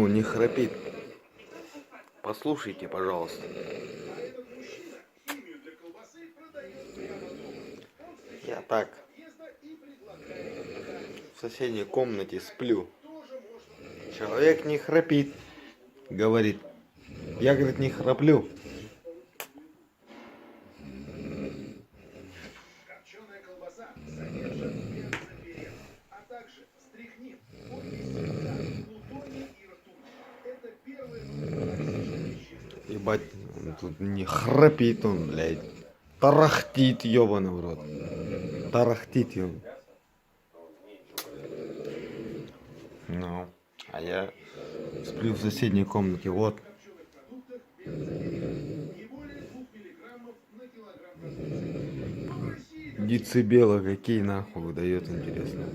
Ну, не храпит. Послушайте, пожалуйста. Я так в соседней комнате сплю. Человек не храпит, говорит. Я, говорит, не храплю. Ебать, он тут не храпит он, блядь. Тарахтит, ёбаный в рот. Тарахтит он. Ну, а я сплю в соседней комнате, вот. Децибелы какие нахуй выдает, интересно.